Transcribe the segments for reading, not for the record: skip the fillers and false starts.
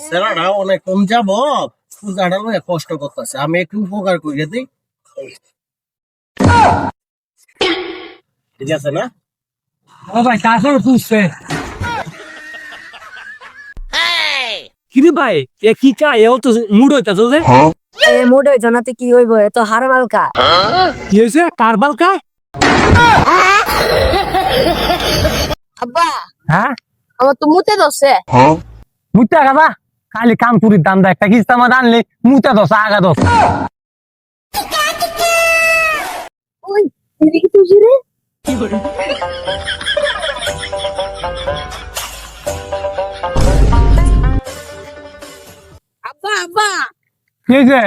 স্যারাটা অনেক কম যাব পূজাটা অনেক কষ্ট করতেছে, আমি একটু উপকার করে দিই। ঠিক আছে না? ও ভাই তারপরে পুষছে কিরে ভাই এ কি চা এও তো মুড হইতাছে যে এ মোড়ে জনাতে কি হইব এ তো হারবাল কা কি হইছে কারবাল কা আব্বা হ্যাঁ আমার তো মুতে দছে মুইতা গাবা খালি কামপুরির দাম দা একটা কিস্তা মা আনলে মুতা দশ আগা দশ ওই এদিকে তুই রে আব্বা আব্বা কি হইছে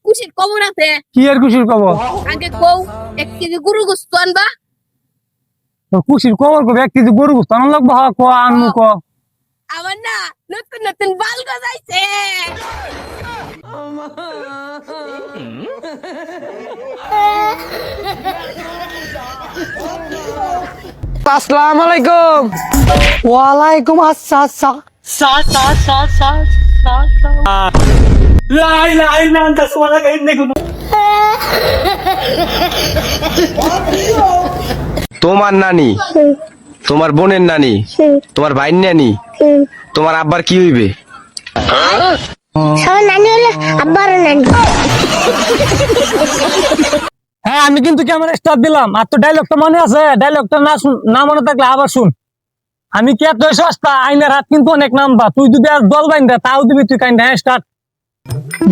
কুশির কবর আছে কি আর খুশির খবর আগে কও 1 কেজি গরু গোস্ত আনবা তোর খুশির খবর কবে এক কেজি গরু গোস্ত আনন লাগবো ক আনমু ক আমার না নতুন নতুন বাল গজাইছে আসসালামু আলাইকুম ওয়ালাইকুম আসসালাম লাই লাই না তা সোনা গাইন দেখুন তোমার নানি, তোমার বোনের নানি, তোমার ভাইয়ের নানি, তোমার আব্বার কি হইবে? সবার নানি হলো আব্বার নানি হ্যাঁ আমি কিন্তু ক্যামেরা স্টার্ট দিলাম আর তো ডায়লগটা মনে আছে ডায়লগটা না মনে থাকলে আবার শুন আমি কি এত সস্তা আইনের হাত কিন্তু অনেক নামবা তুই যদি আজ দল বাইন্দা তাও দিবি তুই কাইন্ডা হ্যাঁ স্টার্ট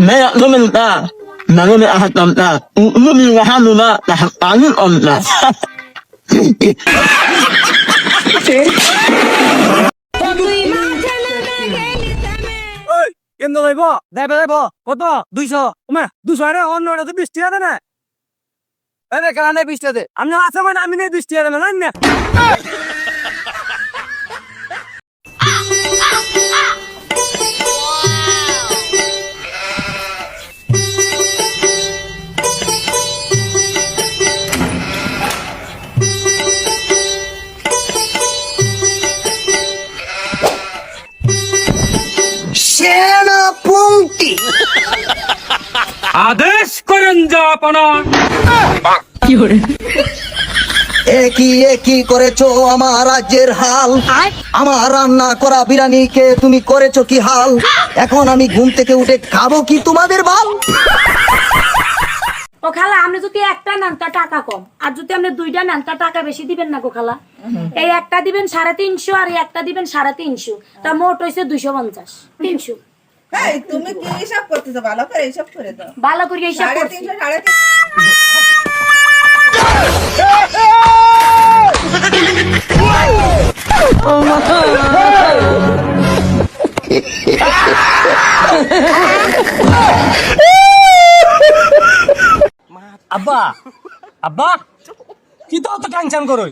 ما يعلم لا ما لم يحكم لا لم يحل لا تحقق أم لا কেন যাইব যাইবে যাইব কত 200 ওমা 200 আরে অন্যটা তো 20 টাকা দে না আরে কানে 20 টাকা দে আমি আছে মানে আমি নেই 20 টাকা দে না না আদেশ করেন জাপানা একই একই করেছো আমার রাজ্যের হাল আমার রান্না করা বিরিয়ানিকে তুমি করেছো কি হাল এখন আমি ঘুম থেকে উঠে খাবো কি তোমাদের বাল ও খালা আপনি যদি একটা নেন তা টাকা কম আর যদি আপনি দুইটা নেন তা টাকা বেশি দিবেন না গো খালা এই একটা দিবেন 350 আর এই একটা দিবেন 350 তা মোট হইছে 250 300 এই তুমি কি হিসাব করতেছো ভালো করে হিসাব করে দাও ভালো করে হিসাব করছি 350 আব্বা আব্বা কি তো অত টেনশন করো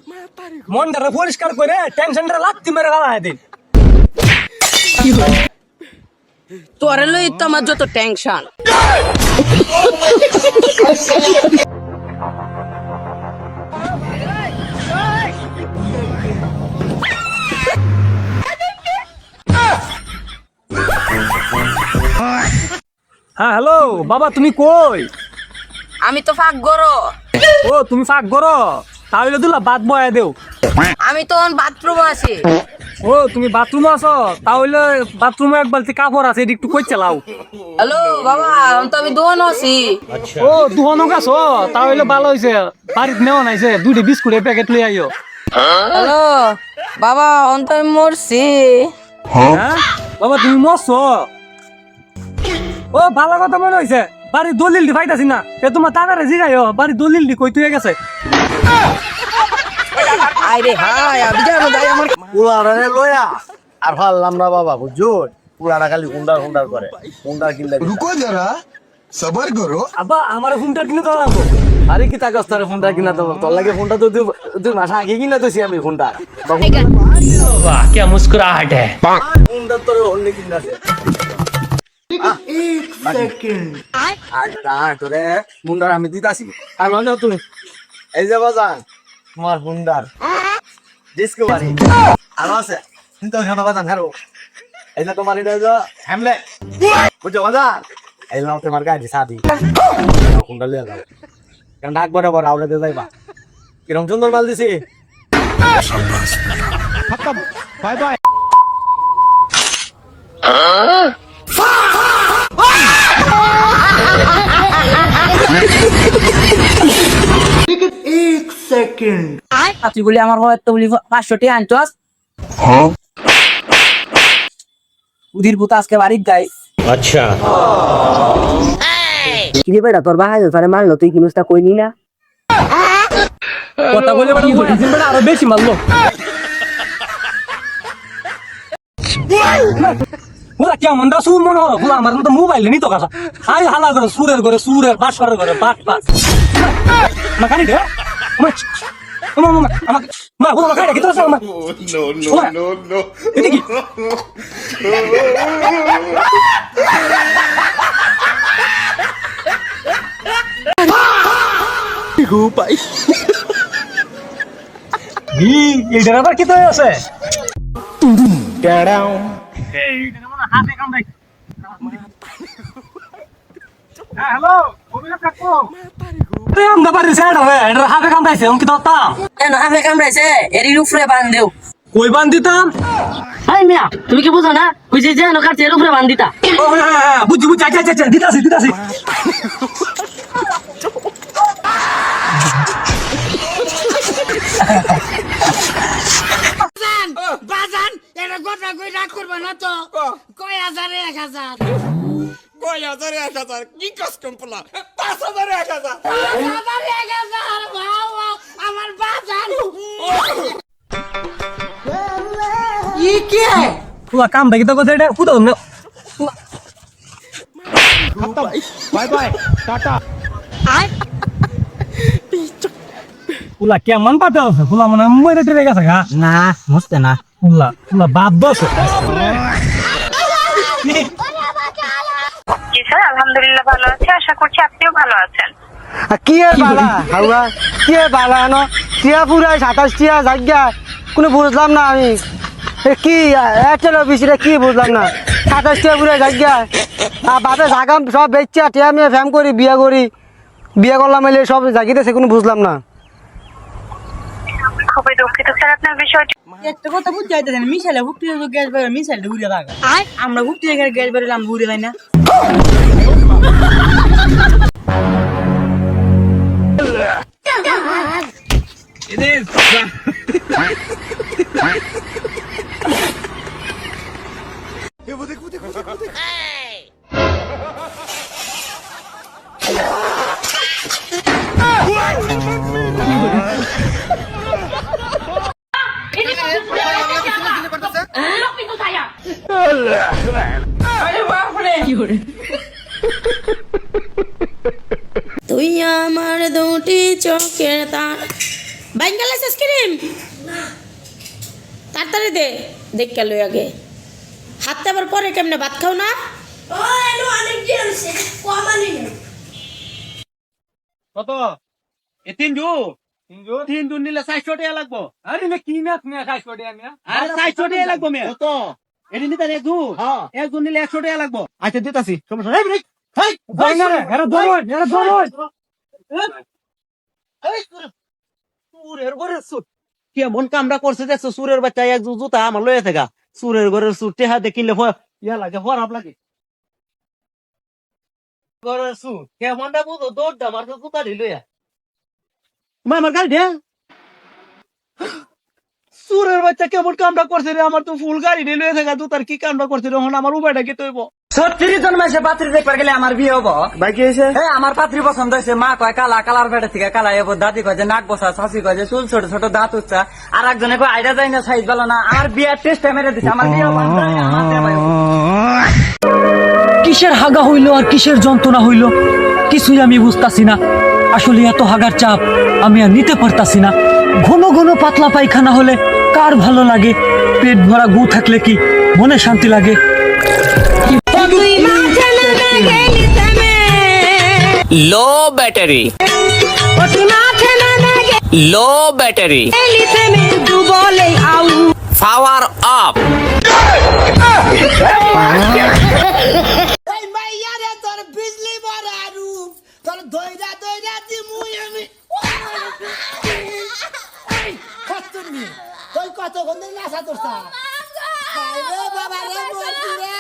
মনটা পরিষ্কার করে টেনশনটা লাগতি মেরে গালা দিন তোরে লই তো আমার যত টেনশন হ্যাঁ হ্যালো বাবা তুমি কই আমি তো ফাঁক গরো ও তুমি ফাঁক করো তাহলে দুলা বাদ বয়া দেও আমি তো বাথরুম আছি ও তুমি বাথরুমে আছো তাহলে বাথরুমে এক বালতি কাপড় আছে এটি একটু কই চালাও হ্যালো বাবা আমি তো আমি দোকান আছি ও দুহনো গাছো তাহলে ভালো হইছে বাড়িতে নেওয়া নাইছে দুইটা বিস্কুটের প্যাকেট লই আইও হ্যালো বাবা অন্ত আমি মরছি হ্যাঁ বাবা তুমি মরছো ও ভালো কথা মনে হইছে বাড়ি দলিল দি পাইতাছি না এ তোমার দাদারে জিগাইও বাড়ি দলিল দি কই তুই গেছে আরে হাই আমি জানো যাই আমার পুলারে লয়া আর ভাললাম না বাবা বুঝছো, পুলারা খালি হুন্ডার হুন্ডার করে, হুন্ডার কিনলে রুকো যারা সবার করো আব্বা আমার ফোনটা কিনে দাও লাগবো আরে কি তাকাস তার ফোনটা কিনা তো তোর লাগে ফোনটা তো তুই মাসা আগে কিনা তো আমি ফোনটা वाह क्या मुस्कुराहट है ফোনটা তোর অন্য কিনা আছে তোরে মুন্ডার আমি দিতাছি আর মানে তুমি এই যে বাজান তোমার হুন্ডার ডিসকভারি আরো আছে কিন্তু এখানে বাজান হারো এই যে তোমার এটা হলো হ্যামলে বুঝছো বাজান এই নাও তোমার গাড়ি সাদি কোনটা লিয়ে যাও কারণ ডাক বরাবর আউলাতে যাইবা কিরম সুন্দর মাল দিছি বাই বাই তুই বলি আমার হয় তো বলি 500 টাকা আনছস উদির পুত আজকে বাড়ির গাই আচ্ছা কি রে বেটা তোর ভাই ধরে মারলো তুই কি নুসটা কইনি না কথা বলে বেটা বলছিস বেটা আরো বেশি মারলো ওরা কেমন দা সুর মনে হলো পুরো আমার তো মোবাইলে নিতো কথা আই হালা করে সুরের বাসরের করে বাট মাখানি দে আমাকে মা বলো মাখানি কি তোর সামনে নো এটা কি পাই এইটার আবার কি তো আছে হ্যালো হাতে কামড়াইছে কি ধরতাম আমি কামড়াইছে এরি উপরে বাঁধ দেও কই বান দিতাম হাই মিয়া তুমি কি বুঝো না ওই যে জানো কাছে এর উপরে বাঁধ দিতা বুঝছি আচ্ছা দিতাছি বাজান এটা গোটা কই রাগ করবা না তো কয় 1000 কি কষ্ট পড়লা 5000 1000 বাবা আমার বাজান ই কি পুরা কাম দেখি তো কথা এটা কুদো না বাই বাই টাটা পুলা কেমন পাতে আছে পুলা মানে মরে টেরে গেছে গা না মস্তে না পুলা বাদ দোষ জি স্যার আলহামদুলিল্লাহ ভালো আছি আশা করছি আপনিও ভালো আছেন কি এর বালা হাওয়া কি এর বালা না টিয়া পুরা 27 টিয়া জায়গা কোনো বুঝলাম না আমি কি এয়ারটেল অফিসে কি বুঝলাম না 27 টিয়া পুরা জায়গা বাপে জায়গা সব বেচছে টিয়া আমি ফ্যাম করি বিয়ে করলাম এলে সব জায়গাতে কোনো বুঝলাম না খুবই দুঃখিত স্যার আপনার বিষয়টি একটা কথা বুঝতে যাইতে না মিশালে ভুক্তি গ্যাস বের মিশালে উড়ে লাগা আমরা ভুক্তি গ্যাস বেরলাম উড়ে যাই না তুই আমার দুটি চোখের তার বাইঙ্গালাস আইসক্রিম তাড়াতাড়ি দে দেখ গেল আগে হাতে আবার পরে কেমনে ভাত খাও না কত এ তিন জু নিলে 400 টাকা লাগবো আরে মে কি না তুমি 400 টাকা নিয়া আরে 400 টাকা লাগবো মে কত এডি নিতে এক জু হ্যাঁ এক জু নিলে 100 টাকা লাগবো আচ্ছা দিতাছি সমস্যা এই ব্রেক হেই বাইনা রে এরা দরজ এই সুরের ঘরে সুর কি মন কামড়া করছে যে সুরের বাচ্চা এক জু জুতা আমার লয়ে থাকা সুরের ঘরের সুর টেহা দেখিলে ইয়া লাগে খারাপ লাগে ঘরের সুর কেমনটা বুঝো দৌড় আমার তো জুতা দিলয়া আমার গাড়ি দে সুরের বাচ্চা কেমন কামটা করছে রে আমার তো ফুল গাড়ি নিয়ে লয়ে থাকা তার কি কামটা করছে রে এখন আমার উপায়টা কি তৈব 36 জন মাসে পাত্রী দেখবার গেলে আমার বিয়ে হবো ভাই কি হইছে হ্যাঁ আমার পাত্রী পছন্দ হয়েছে মা কয় কালার বেটা থেকে কালা এবো দাদি কয় যে নাক বসা শাশি কয় যে চুল ছোট ছোট দাঁত উচ্চা আর একজনে কয় আইডা যায় না সাইজ ভালো না আমার বিয়ার টেস্ট মেরে দিছে আমার বিয়ে হবো কিসের হাগা হইলো আর কিসের যন্ত্রণা হইলো কিছুই আমি বুঝতাছি না আসলে এত হাগার চাপ আমি আর নিতে পারতাছি না ঘন ঘন পাতলা পায়খানা হলে কার ভালো লাগে পেট ভরা গু থাকলে কি মনে শান্তি লাগে लो बैटरी लो बैटरी বাচ্চুনি তুই কত ঘন্টা নাচা তোরছা আরে বাবা রে মরছি রে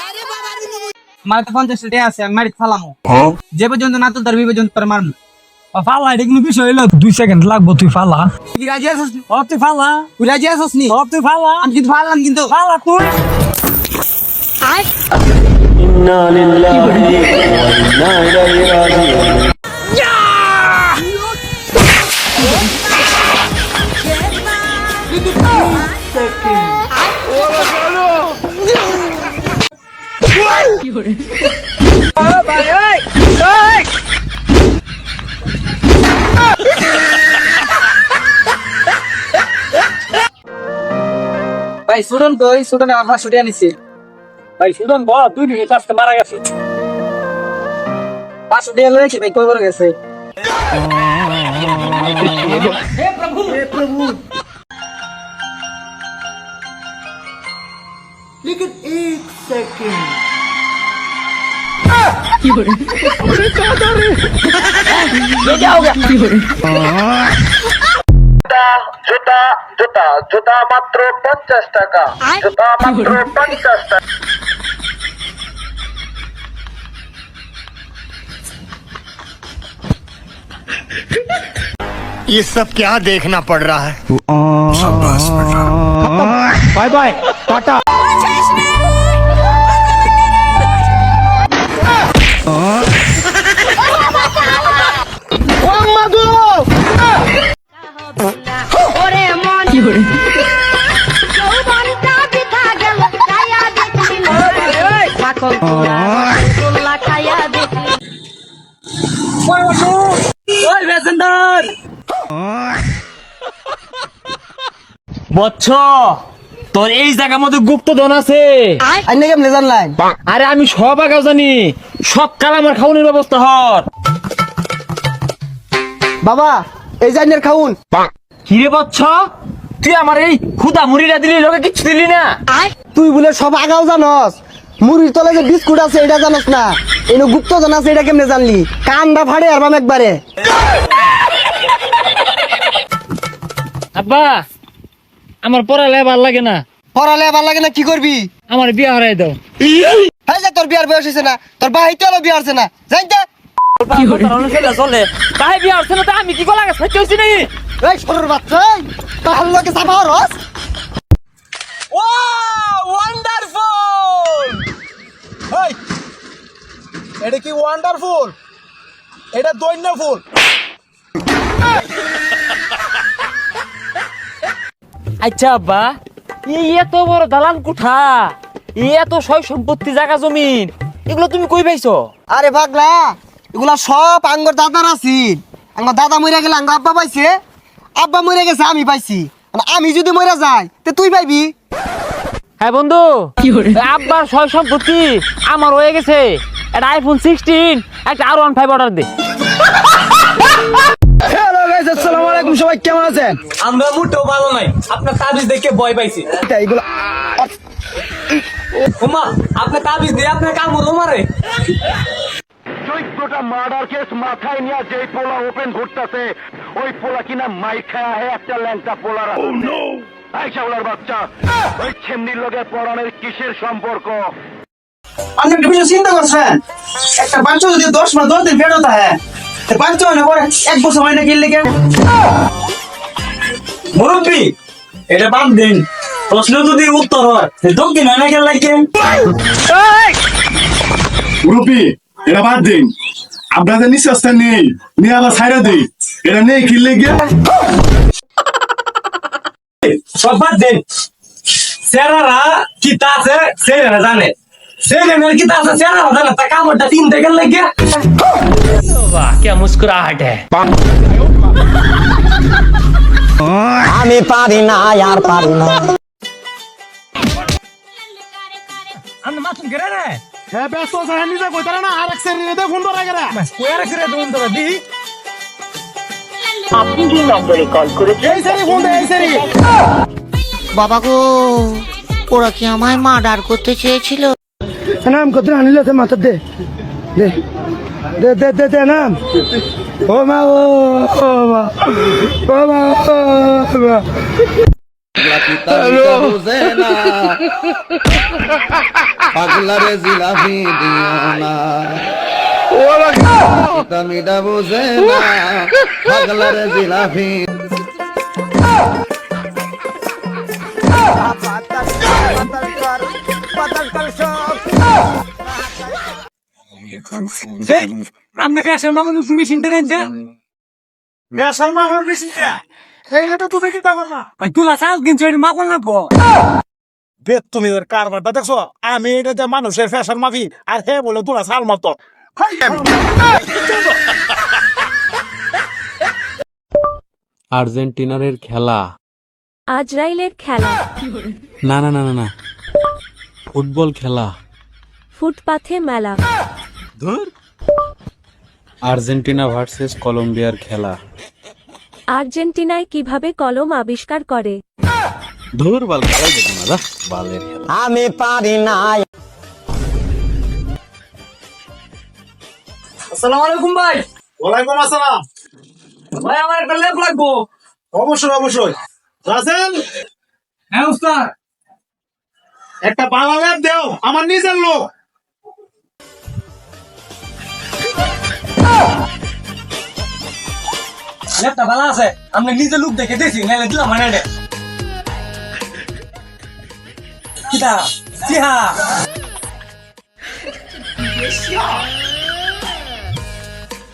আরে বাবা রে আমার তো 50 টাকা আছে আমি মারি ফালামু যে পর্যন্ত না তুলতার ওই পর্যন্ত তোর মারমু ফালা এটা কোনো বিষয় হইলো 2 সেকেন্ড লাগবো তুই ফালা তুই রাজি আছিস তুই ফালা তুই রাজি আছিস নি তুই ফালা আমি কিন্তু ফালাম কিন্তু ফালা তুই ভাই স্টুডেন্ট কই স্টুডেন্ট আমার ছুটি আনিছি ভাই সুদন বল তুই নি আজকে মারা গেছে 500 টাকা লইছি ভাই কই করে গেছে জুতা জুতা জুতা মাত্র 50 টাকা জুতা মাত্র 50 টাকা ये सब क्या देखना पड़ रहा है বাই বাই টাটা ওরে মন যৌবনটা বৃথা গেল কায়া দেখলি মাখন তোলা কায়া দেখলি ওই প্যাসেঞ্জার বচ্চ তোর এই জায়গার মধ্যে গুপ্তধন আছে আইনে কেমনে জানলাই আরে আমি সব আগাও জানি সকাল আমার খাওয়ানোর ব্যবস্থা হর বাবা এই জাইনের খাউন কিরে বচ্চ তুই আমার এই খুদা মুড়িটা দিলি লোকে কিচ্ছু দিলি না তুই বলে সব আগাও জানস মুড়ির তলে যে বিস্কুট আছে এটা জানস না এনে গুপ্তধন আছে এটা কেমনে জানলি কানটা ফাড়ে আর বাম একবারে আব্বা আমার পড়ালে ভাল লাগে না পড়ালে ভালো লাগে না কি করবি আমার বিয়ে হারাই দাও হ্যাঁ যে তোর বিয়ার বয়স হয়েছে না তোর ভাই তো বিয়ে হচ্ছে না জানতে চলে তাই বিয়ে হচ্ছে না তা আমি কি কলা গাছ হইছি নাকি এই সরুর বাচ্চা তাহলে লোকে সাবা রস ও ওয়ান্ডারফুল এই এটা কি ওয়ান্ডারফুল এটা দৈন্যফুল আচ্ছা আব্বা এই এত বড় দালান কোঠা এই এত সয় সম্পত্তি জায়গা জমিন এগুলো তুমি কই পাইছো আরে পাগলা এগুলা সব আঙ্গর দাদার আছিল আঙ্গর দাদা মরে গেলে আঙ্গ আব্বা পাইছে আব্বা মরে গেছে আমি পাইছি আমি যদি মরে যাই তে তুই পাইবি হ্যাঁ বন্ধু আব্বার সয় সম্পত্তি আমার হয়ে গেছে একটা আইফোন 16 একটা R15 অর্ডার দে হ্যালো গাইস আসসালামু আলাইকুম সবাই কেমন আছেন আমরা মোটেও ভালো নাই আপনার তাবিজ দেখে ভয় পাইছি এটা এগুলা ওমা আপনার তাবিজ দিয়ে আপনার কাম হতো মারে 14টা মার্ডার কেস মাথায় নিয়ে যে পোলা ওপেন ঘুরতেছে ওই পোলা কিনা মাই খায়া হে একটা ল্যাংটা পোলার আইসাউলার বাচ্চা ওই ছেমনির লগে পড়ানোর কিসের সম্পর্ক আপনি একটা বিষয় চিন্তা করছেন একটা বাচ্চা যদি 10 মাস 10 দিন পেট হতা হ্যাঁ তো বাচ্চা হয় না পরে 1 বছর হয় না কিনলে কেন মুরব্বি এটা বাদ দিন প্রশ্ন যদি উত্তর হয় দক্ষিণ হয় না কেন লাগে রুপি এটা বাদ দিন আপনাদের নিঃশ্বাসটা নেই নিয়ে আবার ছাইড়া দিই এটা নেই কিনলে গিয়ে সব বাদ দিন সেরারা কি তা আছে সেরারা জানে সেরারা কি তা আছে সেরারা জানে তা কামড়টা 3 থেকে লাগে वाह क्या मुस्कुराहट है আমি পারি না আর পারি না हम मासूम करे रे হ্যাঁ ব্যস্ত আছে হ্যাঁ নিজে কইতারা না আর এক সেরিনে দে ফোন ধরা গেরা कोई रे करे तुम तो दी আপনি যে নম্বরে কল করেছেন এই সেরি ফোন দে এই সেরি বাবা গো ওরা কি আমায় মার্ডার করতে চেয়েছিল নাম কত আনিলে তো মাথা দে দে দে দে দে নাম ও মা ও মা ও মা পাগলারে জিলাপি দিও না মিটা বুঝে না পাগলারে জিলাপি আমরা ফ্যাশন মামা মেশিনটা নিয়ে ভাই তুলা চাল কিনছো এটা মাখন না বেদ তুমি কারবারটা দেখছো আমি এটা যে মানুষের ফ্যাশন মাফি আর হে বলে তোরা সাল মারতো আর্জেন্টিনার খেলা আজরাইলের খেলা না না না না না ফুটবল খেলা ফুটপাথে মেলা আর্জেন্টিনা ভার্সেস কলম্বিয়ার খেলা আর্জেন্টিনায় কিভাবে কলম আবিষ্কার করে ধুর বাল খেলা দেখো না বালের খেলা আমি পারি না আসসালামু আলাইকুম ভাই ওয়ালাইকুম আসসালাম ভাই আমার একটা লেপ লাগবো অবশ্যই অবশ্যই রাসেল হ্যাঁ উস্তাদ একটা বাংলা ল্যাব দাও আমার নিজের লোক লেপটা ভালো আছে আমরা নিজে লুক দেখে দিয়েছি নাহলে দিলাম মানে রে কিটা সিহা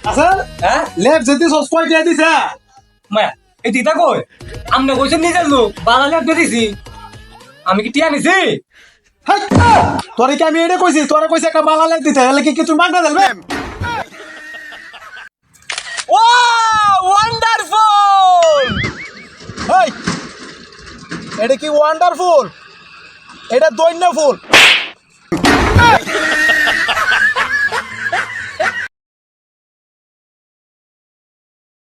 রাসেল হ্যাঁ ল্যাব যদি সস্পয় দিয়ে দিছে মায়া এই দিতা কই আমরা কইছে নিজের লোক বালা লেপ দিয়েছি আমি কি টিয়া নিছি তোরে কি আমি এটা কইছি তোরে কইছে একটা বাংলা ল্যাব দিতে হলে কি তুই মাগনা দেবে ও ওয়ান্ডারফুল এই এটা কি ওয়ান্ডারফুল এটা দৈন্য ফুল